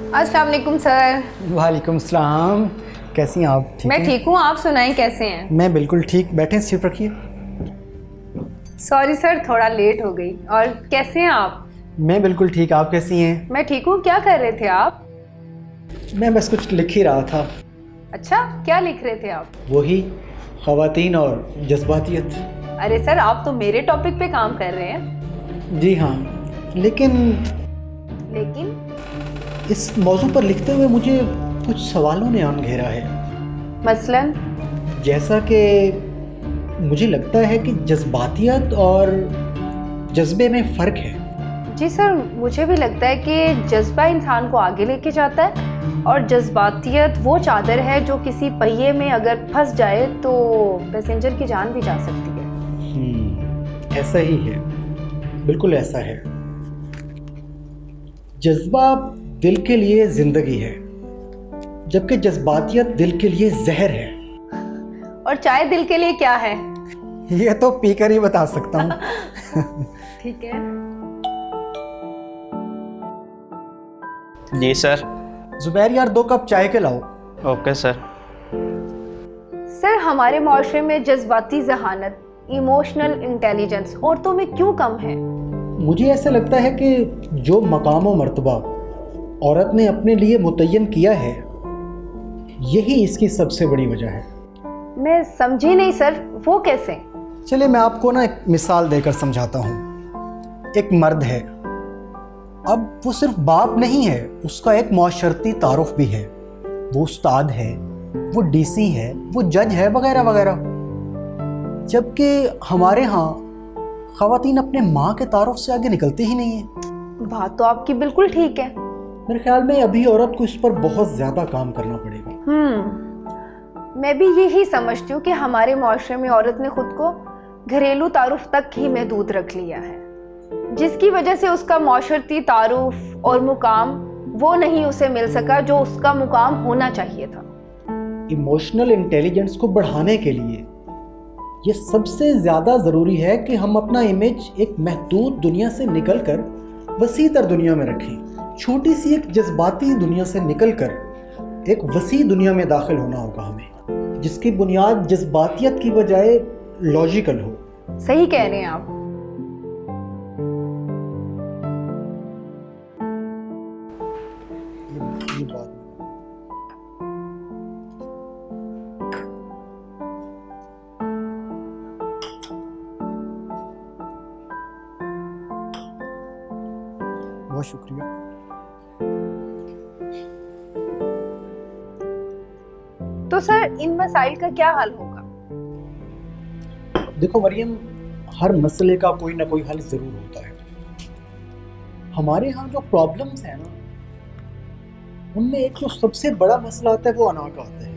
अस्सलाम वालेकुम सर। वालेकुम सलाम। कैसी हैं आप? ठीक मैं ठीक हूँ, आप सुनाएं कैसे हैं? मैं बिल्कुल ठीक। बैठें, सिर्फ रखिए। सॉरी सर, थोड़ा लेट हो गई। और कैसे हैं आप? मैं बिल्कुल ठीक। आप कैसी हैं? मैं ठीक हूँ। क्या कर रहे थे आप? मैं बस कुछ लिख ही रहा था। अच्छा, क्या लिख रहे थे आप? वही ख़वातीन और जज्बातियत। अरे सर, आप तो मेरे टॉपिक पे काम कर रहे हैं। जी हाँ, लेकिन इस मौजू पर लिखते हुए मुझे कुछ सवालों ने आन घेरा है। मसलन? जैसा कि मुझे लगता है कि जज्बातियत और जज्बे में फ़र्क है। जी सर, मुझे भी लगता है कि जज्बा इंसान को आगे लेके जाता है और जज्बातियत वो चादर है जो किसी पहिए में अगर फंस जाए तो पैसेंजर की जान भी जा सकती है। ऐसा ही है, बिल्कुल ऐसा है। जज्बा दिल के लिए ज़िंदगी है, जबकि जज्बातियत दिल के लिए जहर है। और चाय दिल के लिए क्या है? ये तो पीकर ही बता सकता हूँ। ठीक है। जी सर। जुबैर यार, 2 कप चाय के लाओ। Okay sir. सर, हमारे माशरे में जज्बाती जहानत, इमोशनल इंटेलिजेंस औरतों में क्यों कम है? मुझे ऐसा लगता है कि जो मकाम व मर्तबा औरत ने अपने लिए मुतय्यन किया है, यही इसकी सबसे बड़ी वजह है। मैं समझी नहीं सर, वो कैसे? चलिए मैं आपको ना एक मिसाल देकर समझाता हूँ। एक मर्द है, अब वो सिर्फ बाप नहीं है, उसका एक मुआशरती तारुफ भी है। वो उस्ताद है, वो डीसी है, वो जज है, वगैरह वगैरह। जबकि हमारे यहाँ ख़वातीन अपने माँ के तारुफ से आगे निकलते ही नहीं है। बात तो आपकी बिल्कुल ठीक है। मेरे ख्याल में अभी औरत को इस पर बहुत ज़्यादा काम करना पड़ेगा। मैं भी यही समझती हूँ कि हमारे माशरे में औरत ने खुद को घरेलू तारुफ तक ही महदूद रख लिया है, जिसकी वजह से उसका माशरती तारुफ और मुकाम वो नहीं उसे मिल सका जो उसका मुकाम होना चाहिए था। इमोशनल इंटेलिजेंस को बढ़ाने के लिए ये सबसे ज़्यादा ज़रूरी है कि हम अपना इमेज एक महदूद दुनिया से निकलकर वसीतर दुनिया में रखें। छोटी सी एक जज्बाती दुनिया से निकलकर एक वसी दुनिया में दाखिल होना होगा हमें, जिसकी बुनियाद जज्बातियत की बजाय लॉजिकल हो। सही कह रहे हैं आप। ये बात बहुत शुक्रिया। तो सर, इन मसाइल का क्या हल होगा? देखो मरियम, हर मसले का कोई ना कोई हल ज़रूर होता है। हमारे यहाँ जो प्रॉब्लम्स हैं ना, उनमें एक जो सबसे बड़ा मसला आता है वो अना का आता है।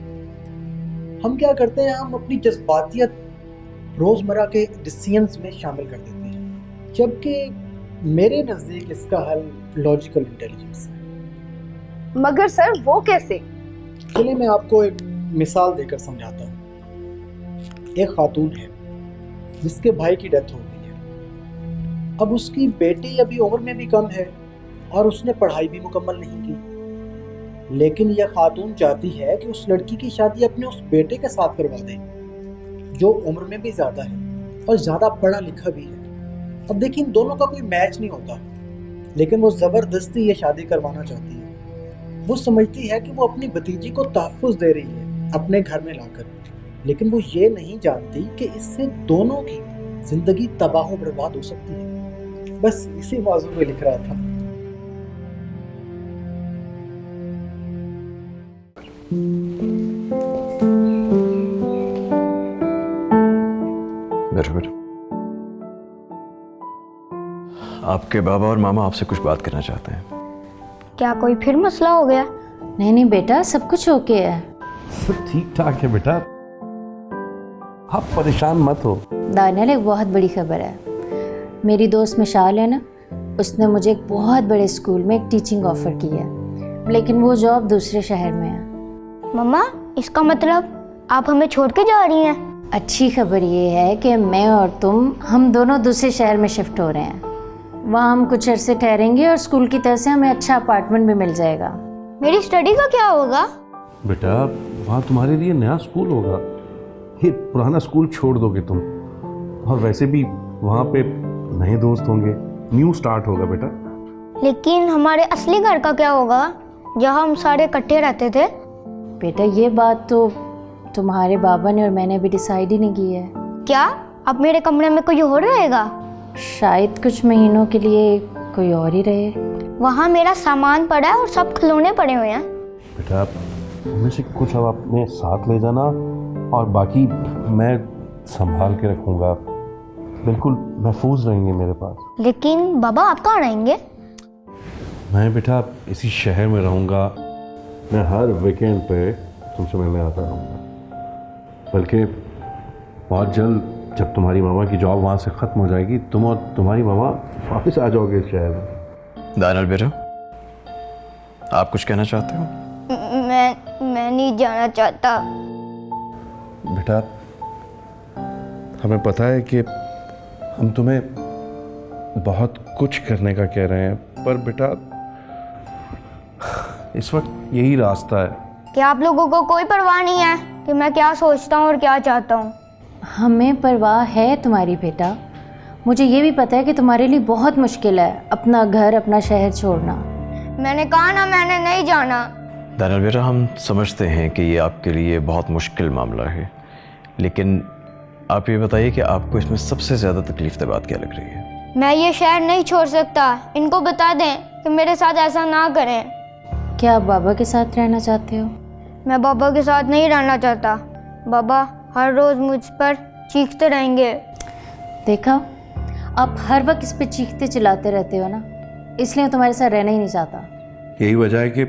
हम क्या करते हैं, हम अपनी जज्बातियत रोज़मर्रा के डिसीजंस में शामिल कर देते हैं, जबकि मेरे नज़दीक इसका हल लॉजिकल इंटेलिजेंस है। मगर सर, वो कैसे? चलिए मैं आपको एक मिसाल देकर समझाता हूँ। एक खातून है जिसके भाई की डेथ हो गई है। अब उसकी बेटी अभी उम्र में भी कम है और उसने पढ़ाई भी मुकम्मल नहीं की, लेकिन यह खातून चाहती है कि उस लड़की की शादी अपने उस बेटे के साथ करवा दे जो उम्र में भी ज़्यादा है और ज़्यादा पढ़ा लिखा भी है। अब देखिए, इन दोनों का कोई मैच नहीं होता, लेकिन वो ज़बरदस्ती ये शादी करवाना चाहती है। वो समझती है कि वो अपनी भतीजी को तहफ़्फ़ुज़ दे रही है अपने घर में लाकर, लेकिन वो ये नहीं जानती कि इससे दोनों की ज़िंदगी तबाह बर्बाद हो सकती है। बस इसी मौजू पे लिख रहा था। बैठो बैठो। आपके बाबा और मामा आपसे कुछ बात करना चाहते हैं। क्या कोई फिर मसला हो गया? नहीं नहीं बेटा, सब कुछ ओके है। सब ठीक ठाक है बेटा, आप परेशान मत हो। दानियल, एक बहुत बड़ी खबर है। मेरी दोस्त मिशाल है ना, उसने मुझे एक बहुत बड़े स्कूल में एक टीचिंग ऑफर की है, लेकिन वो जॉब दूसरे शहर में है। मम्मा, इसका मतलब आप हमें छोड़ के जा रही हैं? अच्छी खबर ये है कि मैं और तुम, हम दोनों दूसरे शहर में शिफ्ट हो रहे हैं। वहाँ हम कुछ अरसे ठहरेंगे और स्कूल की तरफ से हमें अच्छा अपार्टमेंट भी मिल जाएगा। मेरी स्टडी का क्या होगा? बेटा वहाँ तुम्हारे लिए नया स्कूल होगा, ये पुराना स्कूल छोड़ दोगे तुम, और वैसे भी वहाँ पे नए दोस्त होंगे, न्यू स्टार्ट होगा बेटा। लेकिन हमारे असली घर का क्या होगा, जहाँ हम सारे इकट्ठे रहते थे? बेटा ये बात तो तुम्हारे बाबा ने और मैंने भी डिसाइड ही नहीं की है। क्या अब मेरे कमरे में कोई और रहेगा? शायद कुछ महीनों के लिए कोई और ही रहे। वहाँ मेरा सामान पड़ा है और सब खिलौने पड़े हुए हैं। बेटा उनमें से कुछ अब अपने साथ ले जाना, और बाकी मैं संभाल के रखूँगा, बिल्कुल महफूज रहेंगे मेरे पास। लेकिन बाबा आप कहाँ रहेंगे? मैं बेटा इसी शहर में रहूँगा, मैं हर वीकेंड पे तुमसे मिलने आता रहूँगा, बल्कि बहुत जल्द जब तुम्हारी मामा की जॉब वहाँ से ख़त्म हो जाएगी, तुम और तुम्हारी मामा वापस आ जाओगे इस शहर में। दानियल बेटा, आप कुछ कहना चाहते हो? मैं नहीं जाना चाहता। बेटा हमें पता है कि हम तुम्हें बहुत कुछ करने का कह रहे हैं, पर बेटा इस वक्त यही रास्ता है। क्या आप लोगों को कोई परवाह नहीं है कि मैं क्या सोचता हूँ और क्या चाहता हूँ? हमें परवाह है तुम्हारी बेटा। मुझे ये भी पता है कि तुम्हारे लिए बहुत मुश्किल है अपना घर, अपना शहर छोड़ना। मैंने कहा ना, मैंने नहीं जाना। दानियल बेटा, हम समझते हैं कि ये आपके लिए बहुत मुश्किल मामला है, लेकिन आप ये बताइए कि आपको इसमें सबसे ज़्यादा तकलीफ बात क्या लग रही है? मैं ये शहर नहीं छोड़ सकता। इनको बता दें कि मेरे साथ ऐसा ना करें। क्या आप बाबा के साथ रहना चाहते हो? मैं बाबा के साथ नहीं रहना चाहता। बाबा हर रोज़ मुझ पर चीखते रहेंगे। देखा, आप हर वक्त इस पे चीखते चिल्लाते रहते हो ना, इसलिए मैं तुम्हारे साथ रहना ही नहीं चाहता। यही वजह है कि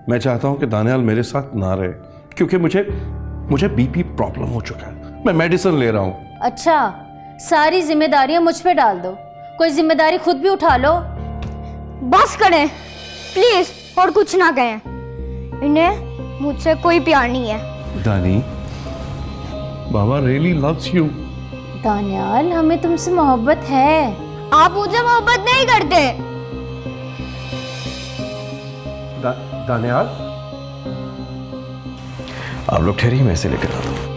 मैं चाहता हूँ कि दानियाल मेरे साथ ना रहे, क्योंकि मुझे बीपी प्रॉब्लम हो चुका है, मैं मेडिसिन ले रहा हूँ। अच्छा, सारी जिम्मेदारियां मुझ पे डाल दो, कोई जिम्मेदारी खुद भी उठा लो। बस करें प्लीज, और कुछ ना कहें। इन्हें मुझसे कोई प्यार नहीं है। दानी, बाबा रियली लव्स यू। दानियाल, हमें तुमसे मोहब्बत है। आप मुझसे मोहब्बत नहीं करते। दानियाल, आप लोग ठहरिए, मैं इसे लेकर आता हूँ।